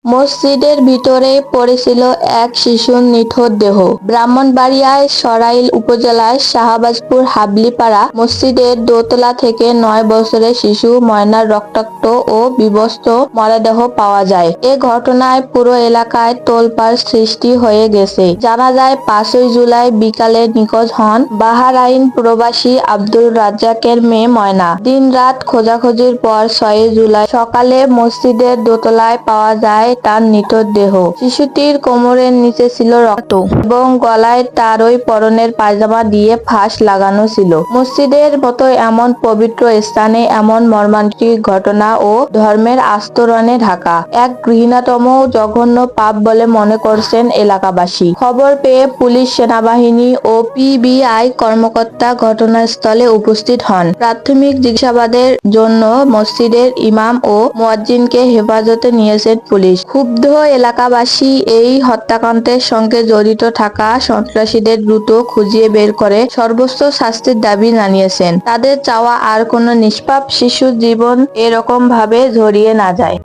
মসজিদের ভিতরেই পড়েছিল এক শিশুর নিথর দেহ। ব্রাহ্মণবাড়িয়ার সরাইল উপজেলার শাহবাজপুর হাবলিপাড়া মসজিদের দোতলা থেকে ৯ বছরের শিশু ময়নার রক্তাক্ত ও বিবস্ত্র মরদেহ পাওয়া যায়। এ ঘটনায় পুরো এলাকায় তোলপাড় সৃষ্টি হয়ে গেছে। জানা যায় ৫ই জুলাই বিকালে নিখোঁজ হন বাহরাইন প্রবাসী আব্দুর রাজ্জাকের মেয়ে ময়না। দিন-রাত খোঁজাখুঁজির পর ৬ই জুলাই সকালে মসজিদের দোতলায় পাওয়া যায় তার নিথর দেহ। শিশুটির কোমরের নিচে ছিল রক্ত এবং গলায় তার ওই পরনের পায়জামা দিয়ে ফাঁস লাগানো ছিল। মসজিদের মতো এমন পবিত্র স্থানে এমন মর্মান্তিক ঘটনা ও ধর্মের আস্তরণে ঢাকা এক ঘৃণাতম জঘন্য পাপ বলে মনে করছেন এলাকাবাসী। খবর পেয়ে পুলিশ, সেনাবাহিনী ও পিবিআই কর্মকর্তা ঘটনাস্থলে উপস্থিত হন। প্রাথমিক জিজ্ঞাসাবাদের জন্য মসজিদের ইমাম ও মুয়াজ্জিনকে হেফাজতে নিয়েছে পুলিশ। ক্ষুব্ধ এলাকাবাসী এই হত্যাকাণ্ডের সঙ্গে জড়িত থাকা সন্ত্রাসীদের দ্রুত খুঁজে বের করে সর্বোচ্চ শাস্তির দাবি জানিয়েছেন। তাদের চাওয়া আর কোনো নিষ্পাপ শিশুর জীবন এরকম ভাবে ঝরিয়ে না যায়।